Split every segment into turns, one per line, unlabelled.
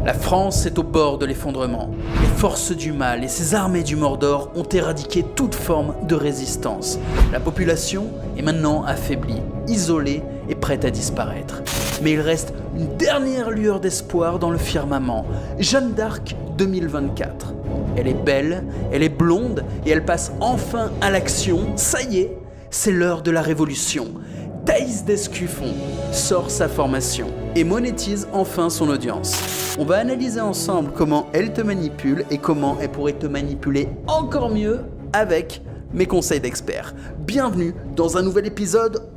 La France est au bord de l'effondrement. Les forces du mal et ses armées du Mordor ont éradiqué toute forme de résistance. La population est maintenant affaiblie, isolée et prête à disparaître. Mais il reste une dernière lueur d'espoir dans le firmament. Jeanne d'Arc 2024. Elle est belle, elle est blonde et elle passe enfin à l'action. Ça y est, c'est l'heure de la révolution. Thaïs Descuffon sort sa formation et monétise enfin son audience. On va analyser ensemble comment elle te manipule et comment elle pourrait te manipuler encore mieux avec mes conseils d'experts. Bienvenue dans un nouvel épisode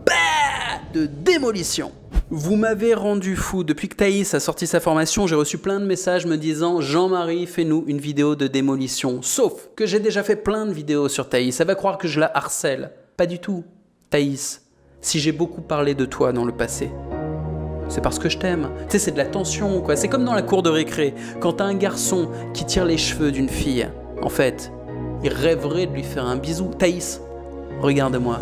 de Démolition. Vous m'avez rendu fou. Depuis que Thaïs a sorti sa formation, j'ai reçu plein de messages me disant « Jean-Marie, fais-nous une vidéo de démolition ». Sauf que j'ai déjà fait plein de vidéos sur Thaïs. Elle va croire que je la harcèle. Pas du tout. Thaïs, si j'ai beaucoup parlé de toi dans le passé, c'est parce que je t'aime. Tu sais, c'est de la tension, quoi. C'est comme dans la cour de récré. Quand t'as un garçon qui tire les cheveux d'une fille, en fait, il rêverait de lui faire un bisou. Thaïs, regarde-moi.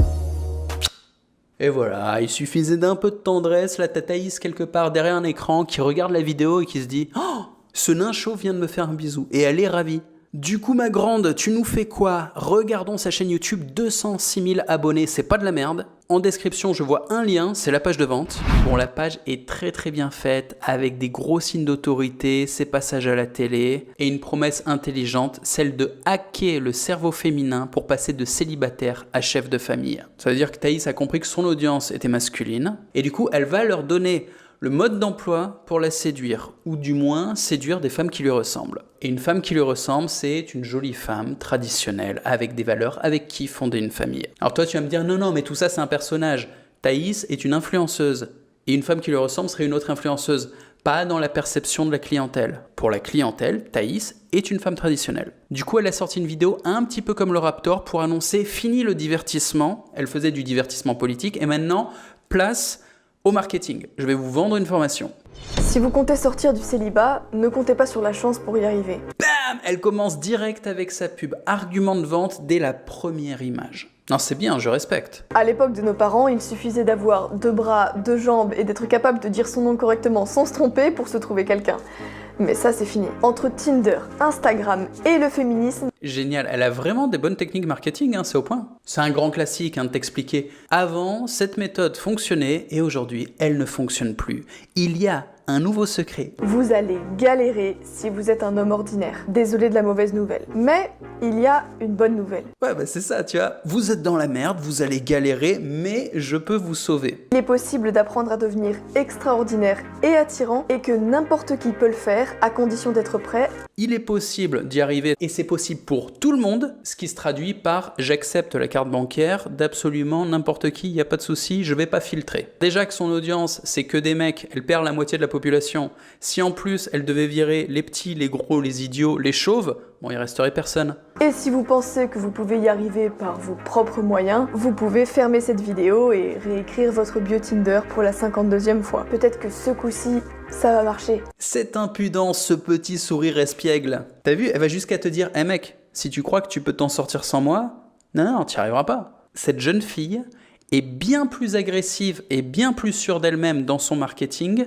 Et voilà, il suffisait d'un peu de tendresse. Là, t'as Thaïs quelque part derrière un écran qui regarde la vidéo et qui se dit « Oh, ce nain chauve vient de me faire un bisou. » Et elle est ravie. Du coup, ma grande, tu nous fais quoi? Regardons sa chaîne YouTube, 206 000 abonnés, c'est pas de la merde. En description, je vois un lien, c'est la page de vente. Bon, la page est très bien faite, avec des gros signes d'autorité, ses passages à la télé, et une promesse intelligente, celle de hacker le cerveau féminin pour passer de célibataire à chef de famille. Ça veut dire que Thaïs a compris que son audience était masculine, et du coup, elle va leur donner le mode d'emploi pour la séduire, ou du moins séduire des femmes qui lui ressemblent. Et une femme qui lui ressemble, c'est une jolie femme traditionnelle, avec des valeurs, avec qui fonder une famille. Alors toi tu vas me dire, non, mais tout ça c'est un personnage. Thaïs est une influenceuse, et une femme qui lui ressemble serait une autre influenceuse. Pas dans la perception de la clientèle. Pour la clientèle, Thaïs est une femme traditionnelle. Du coup, elle a sorti une vidéo un petit peu comme le Raptor pour annoncer fini le divertissement. Elle faisait du divertissement politique, et maintenant, place au marketing. Je vais vous vendre une formation.
Si vous comptez sortir du célibat, ne comptez pas sur la chance pour y arriver.
Bam! Elle commence direct avec sa pub. Argument de vente dès la première image. Non, c'est bien, je respecte.
À l'époque de nos parents, il suffisait d'avoir 2 bras, 2 jambes et d'être capable de dire son nom correctement sans se tromper pour se trouver quelqu'un. Mais ça, c'est fini. Entre Tinder, Instagram et le féminisme...
Génial, elle a vraiment des bonnes techniques marketing, hein, c'est au point. C'est un grand classique de t'expliquer. Avant, cette méthode fonctionnait et aujourd'hui, elle ne fonctionne plus. Il y a un nouveau secret.
Vous allez galérer si vous êtes un homme ordinaire. Désolé de la mauvaise nouvelle. Mais il y a une bonne nouvelle.
Ouais, c'est ça, tu vois. Vous êtes dans la merde, vous allez galérer, mais je peux vous sauver.
Il est possible d'apprendre à devenir extraordinaire et attirant et que n'importe qui peut le faire à condition d'être prêt.
Il est possible d'y arriver et c'est possible pour tout le monde, ce qui se traduit par j'accepte la carte bancaire d'absolument n'importe qui, il n'y a pas de souci, je vais pas filtrer. Déjà que son audience, c'est que des mecs, elle perd la moitié de la population. Si en plus elle devait virer les petits, les gros, les idiots, les chauves, bon, il resterait personne.
Et si vous pensez que vous pouvez y arriver par vos propres moyens, vous pouvez fermer cette vidéo et réécrire votre bio Tinder pour la 52e fois. Peut-être que ce coup-ci, ça va marcher.
Cette impudence, ce petit sourire espiègle. T'as vu, elle va jusqu'à te dire « Eh mec, si tu crois que tu peux t'en sortir sans moi, non, t'y arriveras pas. » Cette jeune fille est bien plus agressive et bien plus sûre d'elle-même dans son marketing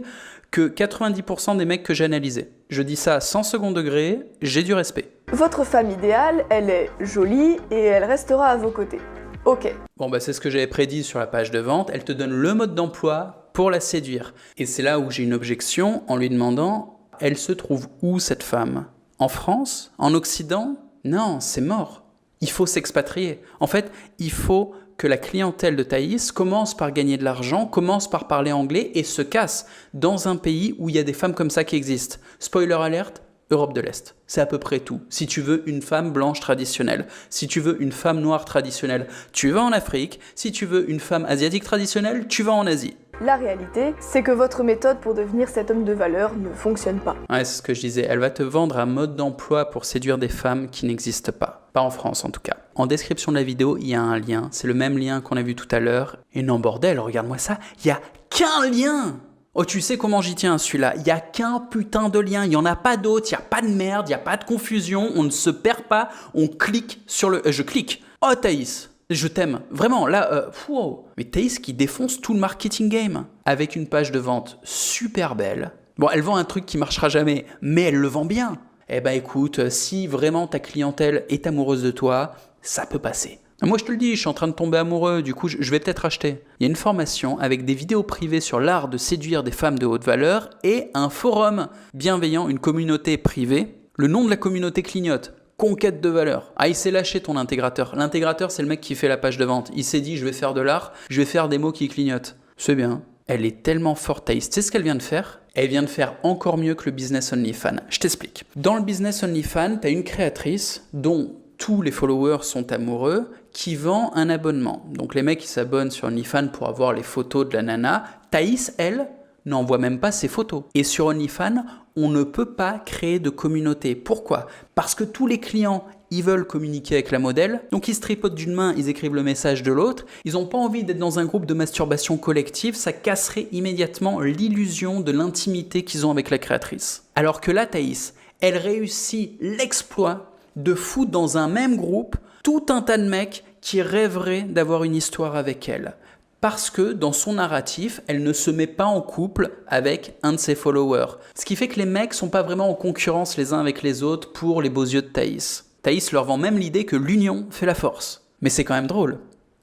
que 90% des mecs que j'ai analysés. Je dis ça sans second degré, j'ai du respect.
Votre femme idéale, elle est jolie et elle restera à vos côtés. Ok.
Bon, c'est ce que j'avais prédit sur la page de vente. Elle te donne le mode d'emploi pour la séduire. Et c'est là où j'ai une objection en lui demandant « Elle se trouve où cette femme? En France? En Occident? Non, c'est mort. Il faut s'expatrier. En fait, il faut que la clientèle de Thaïs commence par gagner de l'argent, commence par parler anglais et se casse dans un pays où il y a des femmes comme ça qui existent. Spoiler alerte, Europe de l'Est. C'est à peu près tout. Si tu veux une femme blanche traditionnelle, si tu veux une femme noire traditionnelle, tu vas en Afrique. Si tu veux une femme asiatique traditionnelle, tu vas en Asie.
La réalité, c'est que votre méthode pour devenir cet homme de valeur ne fonctionne pas.
Ouais, c'est ce que je disais. Elle va te vendre un mode d'emploi pour séduire des femmes qui n'existent pas. Pas en France en tout cas. En description de la vidéo, il y a un lien. C'est le même lien qu'on a vu tout à l'heure. Et non, bordel, regarde-moi ça. Il y a qu'un lien. Oh, tu sais comment j'y tiens celui-là. Il n'y a qu'un putain de lien. Il n'y en a pas d'autre. Il n'y a pas de merde. Il n'y a pas de confusion. On ne se perd pas. On clique sur le... je clique. Oh, Thaïs. Je t'aime. Vraiment, là, wow. Mais Thaïs qui défonce tout le marketing game. Avec une page de vente super belle, Bon, elle vend un truc qui marchera jamais, mais elle le vend bien. Eh ben écoute, si vraiment ta clientèle est amoureuse de toi, ça peut passer. Moi je te le dis, je suis en train de tomber amoureux, du coup je vais peut-être acheter. Il y a une formation avec des vidéos privées sur l'art de séduire des femmes de haute valeur et un forum bienveillant, une communauté privée. Le nom de la communauté clignote. Conquête de valeur. Ah, il s'est lâché ton intégrateur. L'intégrateur, c'est le mec qui fait la page de vente. Il s'est dit, je vais faire de l'art, je vais faire des mots qui clignotent. C'est bien. Elle est tellement forte, Thaïs. Tu sais ce qu'elle vient de faire ? Elle vient de faire encore mieux que le business OnlyFans. Je t'explique. Dans le business OnlyFans, tu as une créatrice dont tous les followers sont amoureux qui vend un abonnement. Donc les mecs qui s'abonnent sur OnlyFans pour avoir les photos de la nana. Thaïs, elle, n'envoie même pas ses photos. Et sur OnlyFans, on ne peut pas créer de communauté. Pourquoi ? Parce que tous les clients, ils veulent communiquer avec la modèle, donc ils se tripotent d'une main, ils écrivent le message de l'autre, ils n'ont pas envie d'être dans un groupe de masturbation collective, ça casserait immédiatement l'illusion de l'intimité qu'ils ont avec la créatrice. Alors que là, Thaïs, elle réussit l'exploit de foutre dans un même groupe tout un tas de mecs qui rêveraient d'avoir une histoire avec elle. Parce que dans son narratif, elle ne se met pas en couple avec un de ses followers. Ce qui fait que les mecs sont pas vraiment en concurrence les uns avec les autres pour les beaux yeux de Thaïs. Thaïs leur vend même l'idée que l'union fait la force. Mais c'est quand même drôle.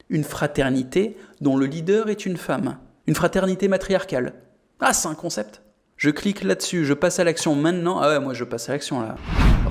Une fraternité dont le leader est une femme. Une fraternité matriarcale. Ah, c'est un concept. Je clique là-dessus, je passe à l'action maintenant. Ah ouais, moi je passe à l'action là.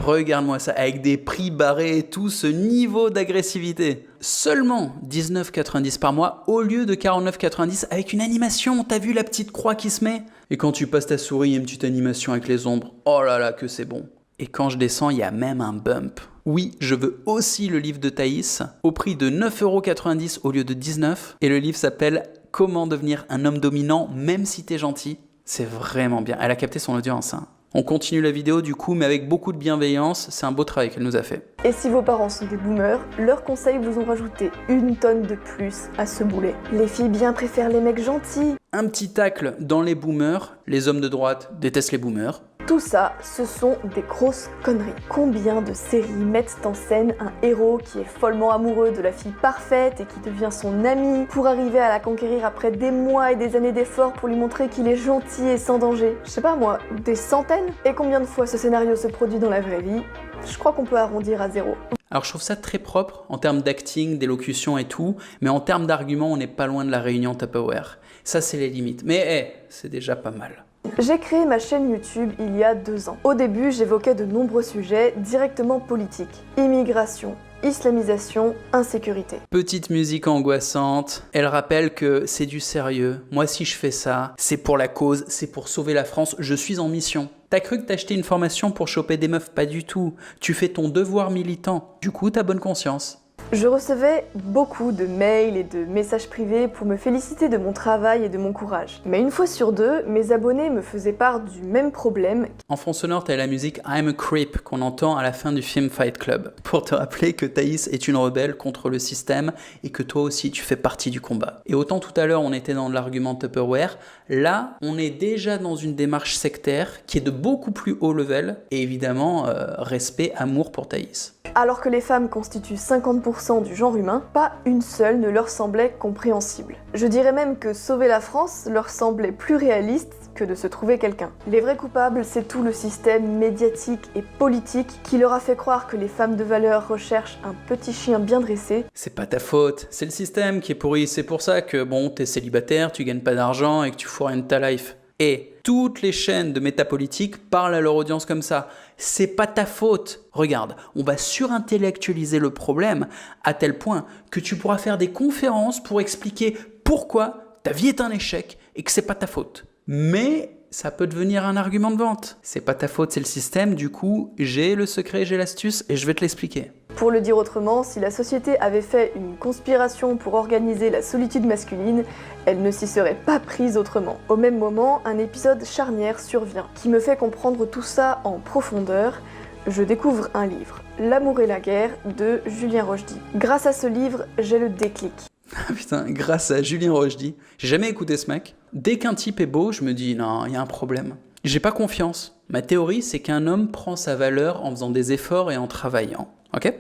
Regarde-moi ça, avec des prix barrés et tout, ce niveau d'agressivité. Seulement 19,90 par mois au lieu de 49,90 avec une animation. T'as vu la petite croix qui se met ? Et quand tu passes ta souris, il y a une petite animation avec les ombres. Oh là là, que c'est bon. Et quand je descends, il y a même un bump. Oui, je veux aussi le livre de Thaïs au prix de 9,90 € au lieu de 19. Et le livre s'appelle « Comment devenir un homme dominant même si t'es gentil ». C'est vraiment bien. Elle a capté son audience. Hein. On continue la vidéo du coup, mais avec beaucoup de bienveillance. C'est un beau travail qu'elle nous a fait.
Et si vos parents sont des boomers, leurs conseils vous ont rajouté une tonne de plus à ce boulet. Les filles bien préfèrent les mecs gentils.
Un petit tacle dans les boomers. Les hommes de droite détestent les boomers.
Tout ça, ce sont des grosses conneries. Combien de séries mettent en scène un héros qui est follement amoureux de la fille parfaite et qui devient son ami pour arriver à la conquérir après des mois et des années d'efforts pour lui montrer qu'il est gentil et sans danger. Je sais pas moi, des centaines ? Et combien de fois ce scénario se produit dans la vraie vie ? Je crois qu'on peut arrondir à 0.
Alors je trouve ça très propre en termes d'acting, d'élocution et tout, mais en termes d'arguments, on n'est pas loin de la réunion Tupperware. Ça, c'est les limites. Mais c'est déjà pas mal.
J'ai créé ma chaîne YouTube il y a 2 ans. Au début, j'évoquais de nombreux sujets directement politiques. Immigration, islamisation, insécurité.
Petite musique angoissante, elle rappelle que c'est du sérieux. Moi, si je fais ça, c'est pour la cause, c'est pour sauver la France, je suis en mission. T'as cru que t'achetais une formation pour choper des meufs? Pas du tout. Tu fais ton devoir militant. Du coup, t'as bonne conscience.
Je recevais beaucoup de mails et de messages privés pour me féliciter de mon travail et de mon courage. Mais une fois sur 2, mes abonnés me faisaient part du même problème.
En fond sonore, t'as la musique I'm a Creep qu'on entend à la fin du film Fight Club, pour te rappeler que Thaïs est une rebelle contre le système et que toi aussi tu fais partie du combat. Et autant tout à l'heure on était dans l'argument Tupperware, là on est déjà dans une démarche sectaire qui est de beaucoup plus haut level et évidemment respect, amour pour Thaïs.
Alors que les femmes constituent 50% du genre humain, pas une seule ne leur semblait compréhensible. Je dirais même que sauver la France leur semblait plus réaliste que de se trouver quelqu'un. Les vrais coupables, c'est tout le système médiatique et politique qui leur a fait croire que les femmes de valeur recherchent un petit chien bien dressé.
C'est pas ta faute, c'est le système qui est pourri, c'est pour ça que bon, t'es célibataire, tu gagnes pas d'argent et que tu fous rien de ta life. Et toutes les chaînes de métapolitique parlent à leur audience comme ça. C'est pas ta faute. Regarde, on va surintellectualiser le problème à tel point que tu pourras faire des conférences pour expliquer pourquoi ta vie est un échec et que c'est pas ta faute. Mais ça peut devenir un argument de vente. C'est pas ta faute, c'est le système. Du coup, j'ai le secret, j'ai l'astuce et je vais te l'expliquer.
Pour le dire autrement, si la société avait fait une conspiration pour organiser la solitude masculine, elle ne s'y serait pas prise autrement. Au même moment, un épisode charnière survient, qui me fait comprendre tout ça en profondeur. Je découvre un livre, L'amour et la guerre, de Julien Rochdy. Grâce à ce livre, j'ai le déclic.
Ah putain, grâce à Julien Rochdy, j'ai jamais écouté ce mec. Dès qu'un type est beau, je me dis non, il y a un problème. J'ai pas confiance. Ma théorie, c'est qu'un homme prend sa valeur en faisant des efforts et en travaillant. Ok ?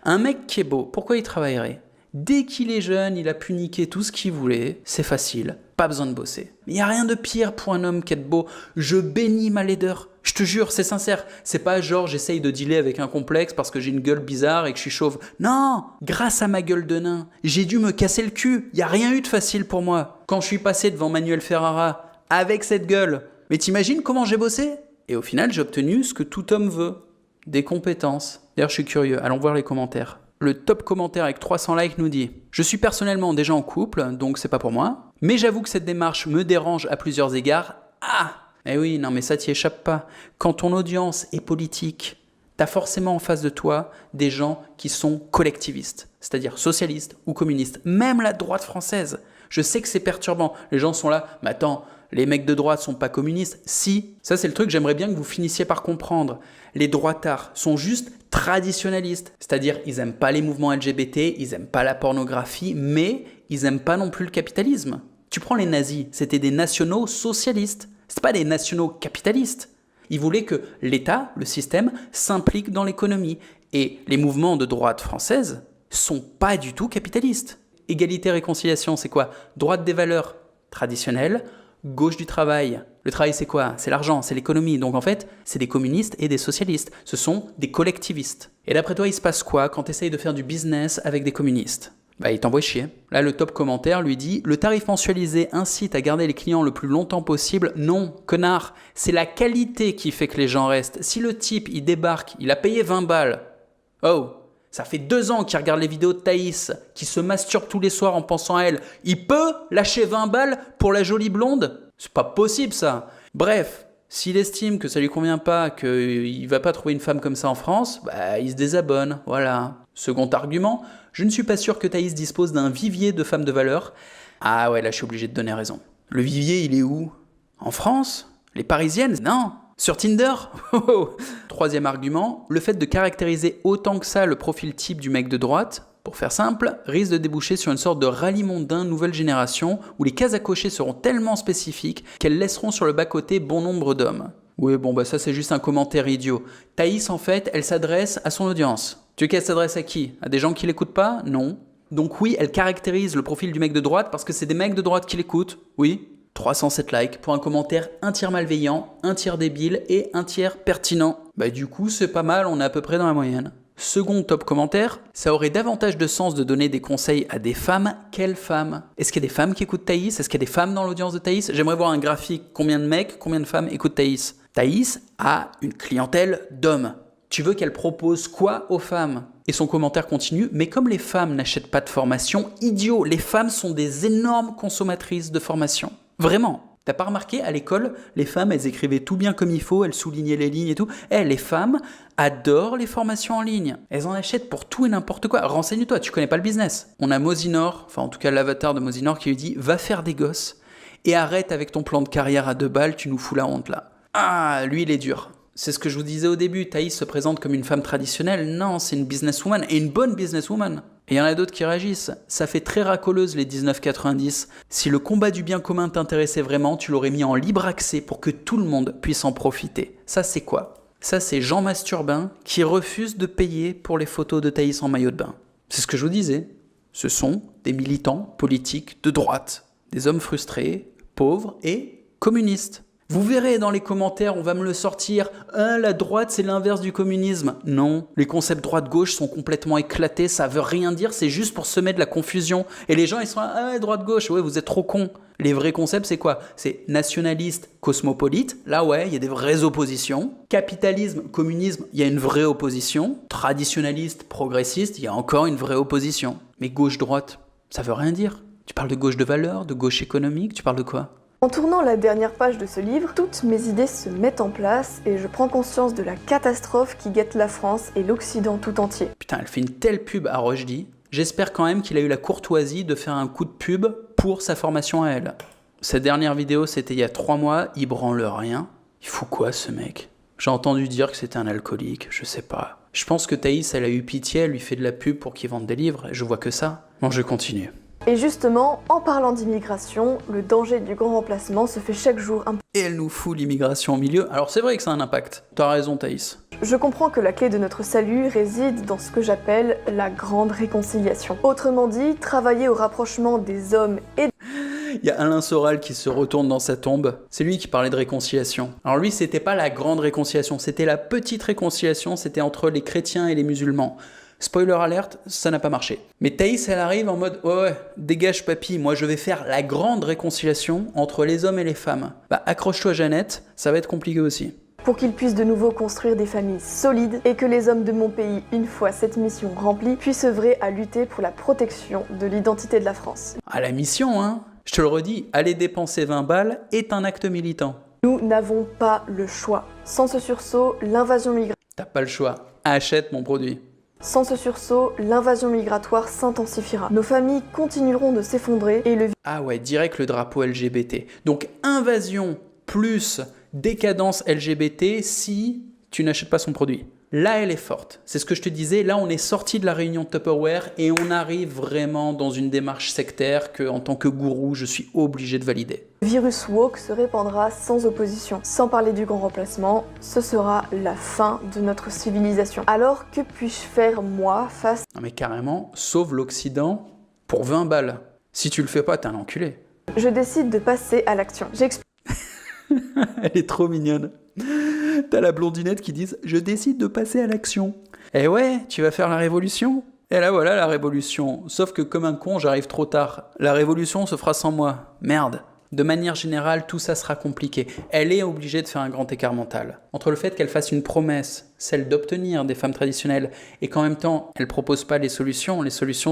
Un mec qui est beau, pourquoi il travaillerait ? Dès qu'il est jeune, il a pu niquer tout ce qu'il voulait, c'est facile. pas besoin de bosser. Mais il n'y a rien de pire pour un homme qu'être beau. Je bénis ma laideur. Je te jure, c'est sincère. C'est pas genre j'essaye de dealer avec un complexe parce que j'ai une gueule bizarre et que je suis chauve. Non, grâce à ma gueule de nain, j'ai dû me casser le cul. Il n'y a rien eu de facile pour moi. Quand je suis passé devant Manuel Ferrara avec cette gueule. Mais t'imagines comment j'ai bossé? Et au final, j'ai obtenu ce que tout homme veut. Des compétences. D'ailleurs, je suis curieux. Allons voir les commentaires. Le top commentaire avec 300 likes nous dit « Je suis personnellement déjà en couple, donc c'est pas pour moi. Mais j'avoue que cette démarche me dérange à plusieurs égards. Ah ! Eh oui, non mais ça t'y échappe pas. Quand ton audience est politique, t'as forcément en face de toi des gens qui sont collectivistes, c'est-à-dire socialistes ou communistes. Même la droite française. Je sais que c'est perturbant. Les gens sont là, mais attends, les mecs de droite sont pas communistes? Si, ça c'est le truc, j'aimerais bien que vous finissiez par comprendre. Les droitards sont juste traditionnalistes, c'est-à-dire ils aiment pas les mouvements LGBT, ils aiment pas la pornographie, mais ils aiment pas non plus le capitalisme. Tu prends les nazis, c'était des nationaux socialistes, c'est pas des nationaux capitalistes. Ils voulaient que l'État, le système, s'implique dans l'économie. Et les mouvements de droite française sont pas du tout capitalistes. Égalité-réconciliation, c'est quoi? Droite des valeurs traditionnelles, gauche du travail. Le travail, c'est quoi? C'est l'argent, c'est l'économie. Donc en fait, c'est des communistes et des socialistes. Ce sont des collectivistes. Et d'après toi, il se passe quoi quand tu essayes de faire du business avec des communistes? Bah, il t'envoie chier. Là, le top commentaire lui dit « Le tarif mensualisé incite à garder les clients le plus longtemps possible. Non, connard, c'est la qualité qui fait que les gens restent. Si le type, il débarque, il a payé 20 balles. Oh, ça fait 2 ans qu'il regarde les vidéos de Thaïs, qui se masturbe tous les soirs en pensant à elle. Il peut lâcher 20 balles pour la jolie blonde? C'est pas possible, ça. Bref, s'il estime que ça lui convient pas, qu'il va pas trouver une femme comme ça en France, bah, il se désabonne, voilà. Second argument, je ne suis pas sûr que Thaïs dispose d'un vivier de femmes de valeur. Ah ouais, là je suis obligé de donner raison. Le vivier, il est où? En France? Les Parisiennes? Non. Sur Tinder? Troisième argument, le fait de caractériser autant que ça le profil type du mec de droite, pour faire simple, risque de déboucher sur une sorte de rallye mondain nouvelle génération où les cases à cocher seront tellement spécifiques qu'elles laisseront sur le bas-côté bon nombre d'hommes. Oui, bon, bah ça c'est juste un commentaire idiot. Thaïs, en fait, elle s'adresse à son audience. Tu veux qu'elle s'adresse à qui? À des gens qui l'écoutent pas? Non. Donc oui, elle caractérise le profil du mec de droite parce que c'est des mecs de droite qui l'écoutent. Oui. 307 likes pour un commentaire un tiers malveillant, un tiers débile et un tiers pertinent. Bah du coup, c'est pas mal, on est à peu près dans la moyenne. Second top commentaire, ça aurait davantage de sens de donner des conseils à des femmes. Quelles femmes? Est-ce qu'il y a des femmes qui écoutent Thaïs? Est-ce qu'il y a des femmes dans l'audience de Thaïs? J'aimerais voir un graphique, combien de mecs, combien de femmes écoutent Thaïs? Thaïs a une clientèle d'hommes. Tu veux qu'elle propose quoi aux femmes? Et son commentaire continue, mais comme les femmes n'achètent pas de formation, idiot, les femmes sont des énormes consommatrices de formation. Vraiment. T'as pas remarqué, à l'école, les femmes, elles écrivaient tout bien comme il faut, elles soulignaient les lignes et tout. Les femmes adorent les formations en ligne. Elles en achètent pour tout et n'importe quoi. Renseigne-toi, tu connais pas le business. On a Mosinor, enfin en tout cas l'avatar de Mosinor qui lui dit « Va faire des gosses et arrête avec ton plan de carrière à 2 balles, tu nous fous la honte là. » Ah, lui il est dur. C'est ce que je vous disais au début, Thaïs se présente comme une femme traditionnelle. Non, c'est une businesswoman, et une bonne businesswoman. Et il y en a d'autres qui réagissent. Ça fait très racoleuse les 19,90. Si le combat du bien commun t'intéressait vraiment, tu l'aurais mis en libre accès pour que tout le monde puisse en profiter. Ça c'est quoi? Ça c'est Jean Masturbin qui refuse de payer pour les photos de Thaïs en maillot de bain. C'est ce que je vous disais. Ce sont des militants politiques de droite. Des hommes frustrés, pauvres et communistes. Vous verrez dans les commentaires, on va me le sortir. Ah, la droite, c'est l'inverse du communisme. Non, les concepts droite-gauche sont complètement éclatés, ça veut rien dire, c'est juste pour semer de la confusion. Et les gens, ils sont là, ah, droite-gauche, ouais, vous êtes trop cons. Les vrais concepts, c'est quoi? C'est nationaliste, cosmopolite, là ouais, il y a des vraies oppositions. Capitalisme, communisme, il y a une vraie opposition. Traditionnaliste, progressiste, il y a encore une vraie opposition. Mais gauche-droite, ça veut rien dire. Tu parles de gauche de valeur, de gauche économique, tu parles de quoi?
En tournant la dernière page de ce livre, toutes mes idées se mettent en place et je prends conscience de la catastrophe qui guette la France et l'Occident tout entier.
Putain, elle fait une telle pub à Rochdy. J'espère quand même qu'il a eu la courtoisie de faire un coup de pub pour sa formation à elle. Cette dernière vidéo, c'était il y a 3 mois, il branle rien. Il fout quoi ce mec? J'ai entendu dire que c'était un alcoolique, je sais pas. Je pense que Thaïs, elle a eu pitié, elle lui fait de la pub pour qu'il vende des livres, et je vois que ça. Bon, je continue.
Et justement, en parlant d'immigration, le danger du grand remplacement se fait chaque jour un peu.
Et elle nous fout l'immigration au milieu. Alors c'est vrai que ça a un impact. T'as raison Thaïs.
Je comprends que la clé de notre salut réside dans ce que j'appelle la grande réconciliation. Autrement dit, travailler au rapprochement des hommes et
Il y a Alain Soral qui se retourne dans sa tombe. C'est lui qui parlait de réconciliation. Alors lui, c'était pas la grande réconciliation, c'était la petite réconciliation, c'était entre les chrétiens et les musulmans. Spoiler alert, ça n'a pas marché. Mais Thaïs, elle arrive en mode « Ouais, dégage papy, moi je vais faire la grande réconciliation entre les hommes et les femmes. » Bah accroche-toi Jeannette, ça va être compliqué aussi.
Pour qu'ils puissent de nouveau construire des familles solides et que les hommes de mon pays, une fois cette mission remplie, puissent œuvrer à lutter pour la protection de l'identité de la France.
Ah la mission, hein. Je te le redis, aller dépenser 20 balles est un acte militant.
Nous n'avons pas le choix. Sans ce sursaut, l'invasion migratoire...
T'as pas le choix. Achète mon produit.
Sans ce sursaut, l'invasion migratoire s'intensifiera. Nos familles continueront de s'effondrer et le...
Ah ouais, direct le drapeau LGBT. Donc invasion plus décadence LGBT si tu n'achètes pas son produit. Là, elle est forte. C'est ce que je te disais. Là, on est sorti de la réunion de Tupperware et on arrive vraiment dans une démarche sectaire que, en tant que gourou, je suis obligé de valider.
Le virus woke se répandra sans opposition. Sans parler du grand remplacement, ce sera la fin de notre civilisation. Alors, que puis-je faire, moi, face...
Non mais carrément, sauve l'Occident pour 20 balles. Si tu le fais pas, t'es un enculé.
Je décide de passer à l'action.
Elle est trop mignonne. T'as la blondinette qui dit « Je décide de passer à l'action ». Eh ouais, tu vas faire la révolution. Et là voilà la révolution. Sauf que comme un con, j'arrive trop tard. La révolution se fera sans moi. Merde. De manière générale, tout ça sera compliqué. Elle est obligée de faire un grand écart mental. Entre le fait qu'elle fasse une promesse, celle d'obtenir des femmes traditionnelles, et qu'en même temps, elle propose pas les solutions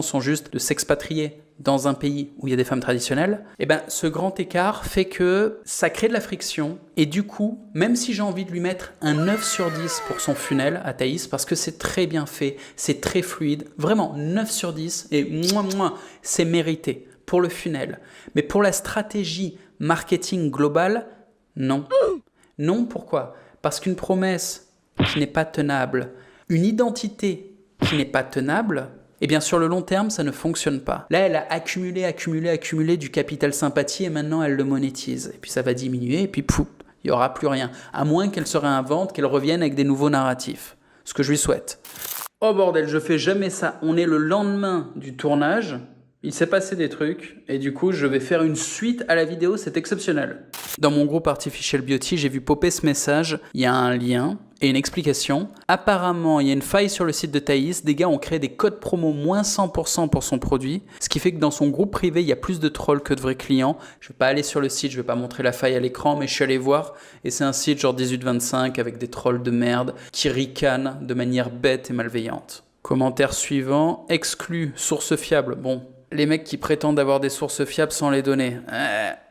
sont juste de s'expatrier dans un pays où il y a des femmes traditionnelles, et ben ce grand écart fait que ça crée de la friction, et du coup, même si j'ai envie de lui mettre un 9 sur 10 pour son funnel à Thaïs, parce que c'est très bien fait, c'est très fluide, vraiment 9 sur 10, et c'est mérité pour le funnel. Mais pour la stratégie marketing globale, non. Non, pourquoi ? Parce qu'une promesse qui n'est pas tenable, une identité qui n'est pas tenable, eh bien sur le long terme, ça ne fonctionne pas. Là, elle a accumulé du capital sympathie et maintenant elle le monétise. Et puis ça va diminuer et puis pouf, il n'y aura plus rien. À moins qu'elle se réinvente, qu'elle revienne avec des nouveaux narratifs. Ce que je lui souhaite. Oh bordel, je fais jamais ça. On est le lendemain du tournage. Il s'est passé des trucs et du coup je vais faire une suite à la vidéo, c'est exceptionnel. Dans mon groupe Artificial Beauty, j'ai vu popper ce message, il y a un lien et une explication. Apparemment, il y a une faille sur le site de Thaïs, des gars ont créé des codes promo moins 100% pour son produit, ce qui fait que dans son groupe privé, il y a plus de trolls que de vrais clients. Je vais pas aller sur le site, je vais pas montrer la faille à l'écran, mais je suis allé voir et c'est un site genre 18-25 avec des trolls de merde qui ricanent de manière bête et malveillante. Commentaire suivant, exclu, source fiable, bon... Les mecs qui prétendent avoir des sources fiables sans les donner.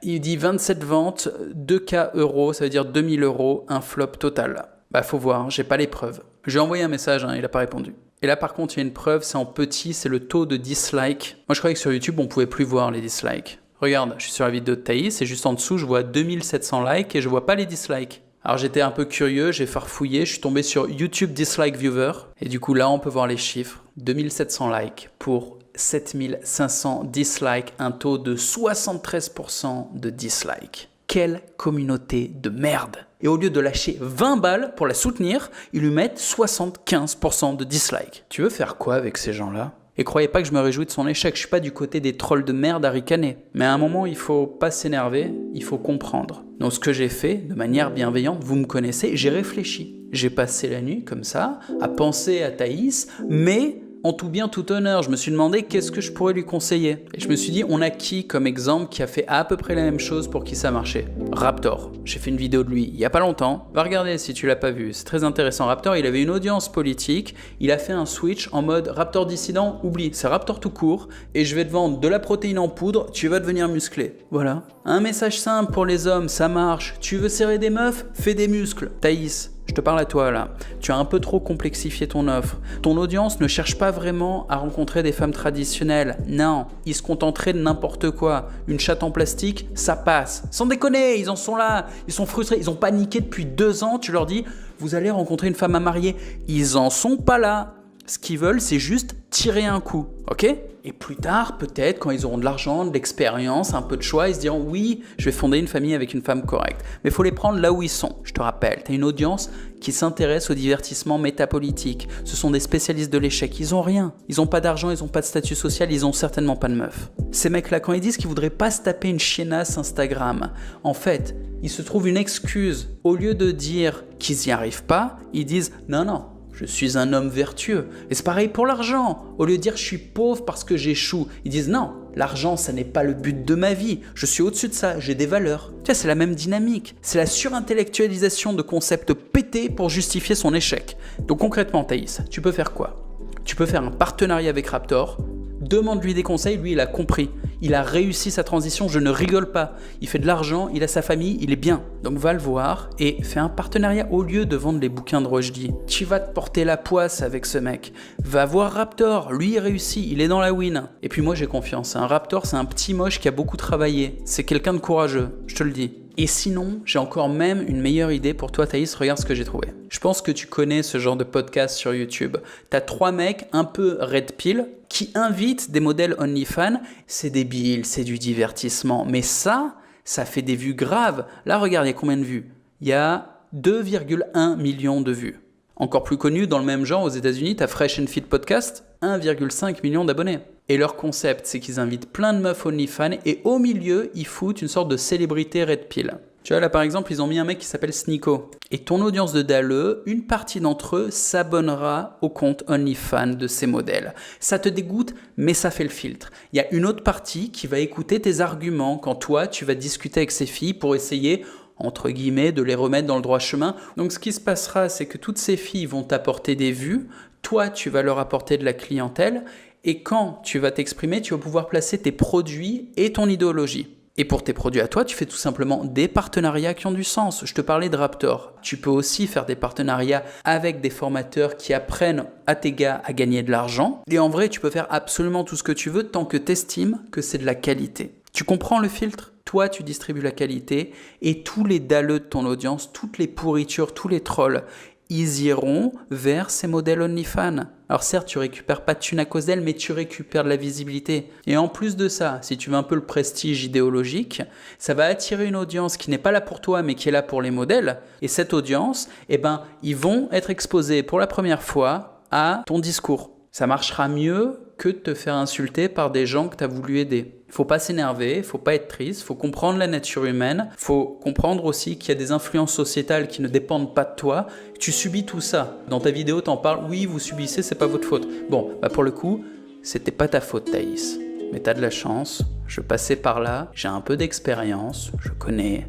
Il dit 27 ventes, 2K euros, ça veut dire 2000 euros, un flop total. Bah faut voir, j'ai pas les preuves. J'ai envoyé un message, il a pas répondu. Et là par contre il y a une preuve, c'est en petit, c'est le taux de dislike. Moi je croyais que sur YouTube on pouvait plus voir les dislikes. Regarde, je suis sur la vidéo de Thaïs et juste en dessous je vois 2700 likes et je vois pas les dislikes. Alors j'étais un peu curieux, j'ai farfouillé, je suis tombé sur YouTube Dislike Viewer. Et du coup là on peut voir les chiffres. 2700 likes pour 7500 dislikes, un taux de 73% de dislikes. Quelle communauté de merde! Et au lieu de lâcher 20 balles pour la soutenir, ils lui mettent 75% de dislikes. Tu veux faire quoi avec ces gens-là? Et croyez pas que je me réjouis de son échec, je suis pas du côté des trolls de merde à ricaner. Mais à un moment, il faut pas s'énerver, il faut comprendre. Donc ce que j'ai fait, de manière bienveillante, vous me connaissez, j'ai réfléchi. J'ai passé la nuit, comme ça, à penser à Thaïs, mais... en tout bien, tout honneur, je me suis demandé qu'est-ce que je pourrais lui conseiller. Et je me suis dit, on a qui comme exemple qui a fait à peu près la même chose pour qui ça marchait? Raptor. J'ai fait une vidéo de lui il y a pas longtemps. Va regarder si tu l'as pas vu, c'est très intéressant. Raptor, il avait une audience politique, il a fait un switch en mode Raptor dissident, oublie, c'est Raptor tout court, et je vais te vendre de la protéine en poudre, tu vas devenir musclé. Voilà. Un message simple pour les hommes, ça marche. Tu veux serrer des meufs? Fais des muscles. Thaïs. Je te parle à toi là, tu as un peu trop complexifié ton offre. Ton audience ne cherche pas vraiment à rencontrer des femmes traditionnelles. Non, ils se contenteraient de n'importe quoi. Une chatte en plastique, ça passe. Sans déconner, ils en sont là, ils sont frustrés, ils ont paniqué depuis 2 ans. Tu leur dis, vous allez rencontrer une femme à marier. Ils en sont pas là. ce qu'ils veulent, c'est juste tirer un coup, ok ? Et plus tard, peut-être, quand ils auront de l'argent, de l'expérience, un peu de choix, ils se diront « Oui, je vais fonder une famille avec une femme correcte. » Mais il faut les prendre là où ils sont. Je te rappelle, tu as une audience qui s'intéresse au divertissement métapolitique. Ce sont des spécialistes de l'échec. Ils ont rien. Ils n'ont pas d'argent, ils n'ont pas de statut social, ils n'ont certainement pas de meuf. Ces mecs-là, quand ils disent qu'ils voudraient pas se taper une chiennasse Instagram, en fait, ils se trouvent une excuse. Au lieu de dire qu'ils n'y arrivent pas, ils disent « Non, non. Je suis un homme vertueux. » Et c'est pareil pour l'argent. Au lieu de dire « je suis pauvre parce que j'échoue », ils disent « non, l'argent, ça n'est pas le but de ma vie. Je suis au-dessus de ça, j'ai des valeurs. » Tu vois, c'est la même dynamique. C'est la surintellectualisation de concepts pétés pour justifier son échec. Donc concrètement, Thaïs, tu peux faire quoi ? Tu peux faire un partenariat avec Raptor. Demande-lui des conseils, lui il a compris. Il a réussi sa transition, je ne rigole pas. Il fait de l'argent, il a sa famille, il est bien. Donc va le voir et fais un partenariat au lieu de vendre les bouquins de Rushdie. Tu vas te porter la poisse avec ce mec. Va voir Raptor, lui il réussit, il est dans la win. Et puis moi j'ai confiance, un Raptor c'est un petit moche qui a beaucoup travaillé. C'est quelqu'un de courageux, je te le dis. Et sinon, j'ai encore même une meilleure idée pour toi Thaïs, regarde ce que j'ai trouvé. Je pense que tu connais ce genre de podcast sur YouTube. T'as 3 mecs un peu red pill qui invitent des modèles OnlyFans. C'est débile, c'est du divertissement. Mais ça fait des vues graves. Là, regarde, il y a combien de vues ? Il y a 2,1 millions de vues. Encore plus connu dans le même genre aux États-Unis, t'as Fresh and Fit Podcast, 1,5 million d'abonnés. Et leur concept, c'est qu'ils invitent plein de meufs OnlyFans et au milieu, ils foutent une sorte de célébrité red pill. Tu vois, là par exemple, ils ont mis un mec qui s'appelle Sneeko. Et ton audience de dalleux, une partie d'entre eux s'abonnera au compte OnlyFans de ces modèles. Ça te dégoûte, mais ça fait le filtre. Il y a une autre partie qui va écouter tes arguments quand toi, tu vas discuter avec ces filles pour essayer, entre guillemets, de les remettre dans le droit chemin. Donc ce qui se passera, c'est que toutes ces filles vont t'apporter des vues, toi, tu vas leur apporter de la clientèle, et quand tu vas t'exprimer, tu vas pouvoir placer tes produits et ton idéologie. Et pour tes produits à toi, tu fais tout simplement des partenariats qui ont du sens. Je te parlais de Raptor. Tu peux aussi faire des partenariats avec des formateurs qui apprennent à tes gars à gagner de l'argent. Et en vrai, tu peux faire absolument tout ce que tu veux tant que tu estimes que c'est de la qualité. Tu comprends le filtre ? Toi, tu distribues la qualité et tous les dalleux de ton audience, toutes les pourritures, tous les trolls, ils iront vers ces modèles OnlyFans. Alors certes, tu récupères pas de thunes à cause d'elles, mais tu récupères de la visibilité. Et en plus de ça, si tu veux un peu le prestige idéologique, ça va attirer une audience qui n'est pas là pour toi, mais qui est là pour les modèles. Et cette audience, ils vont être exposés pour la première fois à ton discours. Ça marchera mieux que de te faire insulter par des gens que tu as voulu aider. Il ne faut pas s'énerver, il ne faut pas être triste, il faut comprendre la nature humaine, il faut comprendre aussi qu'il y a des influences sociétales qui ne dépendent pas de toi. Tu subis tout ça. Dans ta vidéo, tu en parles, oui, vous subissez, c'est pas votre faute. Bon, pour le coup, c'était pas ta faute, Thaïs. Mais tu as de la chance, je passais par là, j'ai un peu d'expérience, je connais,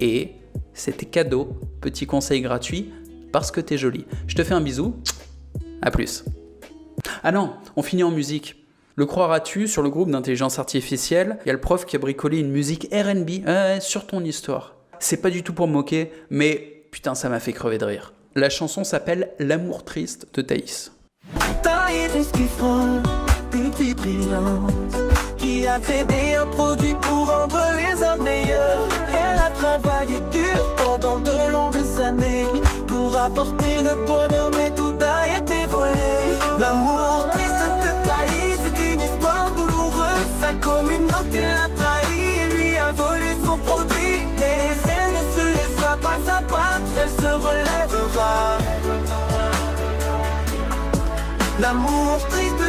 et c'était cadeau, petit conseil gratuit, parce que t'es jolie. Je te fais un bisou, à plus. Ah non, on finit en musique. Le croiras-tu, sur le groupe d'intelligence artificielle, il y a le prof qui a bricolé une musique R&B sur ton histoire. C'est pas du tout pour me moquer, mais putain, ça m'a fait crever de rire. La chanson s'appelle L'amour triste de Thaïs.
Thaïs qui frôle, une fille brillante, qui a fait des produits pour rendre les hommes meilleurs. Elle a travaillé dur pendant de longues années pour apporter le bonheur, mais tout a été volé. L'amour triste de Thaïs est une histoire douloureuse. Sa communauté l'a trahi et lui a volé son produit. Et elle ne se laissera pas abattre, elle se relèvera. L'amour triste